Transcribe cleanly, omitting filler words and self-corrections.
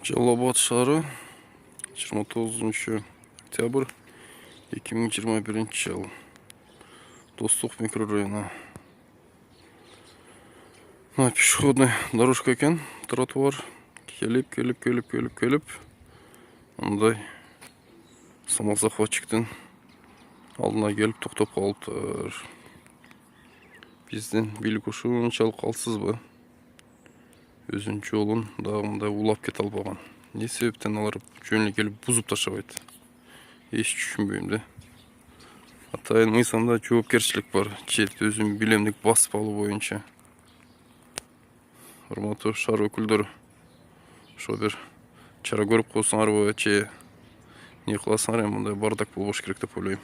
Жалал Абад шаары 29 октябрь 2021 жыл. Достук микрорайону. Пешеходный дорожка екен, тротуар. Келіп. Ондай самал захватчиктин алдына келіп тоқтап қалыптыр. Бизден бийлик ушунчалык калсызбы? Өзүнүн жолун дагы улап кете албаган. Не себептен алар жөнүнө келип бузуп ташабайт? Эч түшүнбөйм да. Атайын мыйсамда жоопкерчилик бар. Жерди өзүм билемдик басып алуу боюнча. Урматтуу шаар өкүлдөрү, ошо бир чара көрүп койсоңарбы, же не кыласыңар, мындай бардак болбош керек деп ойлойм.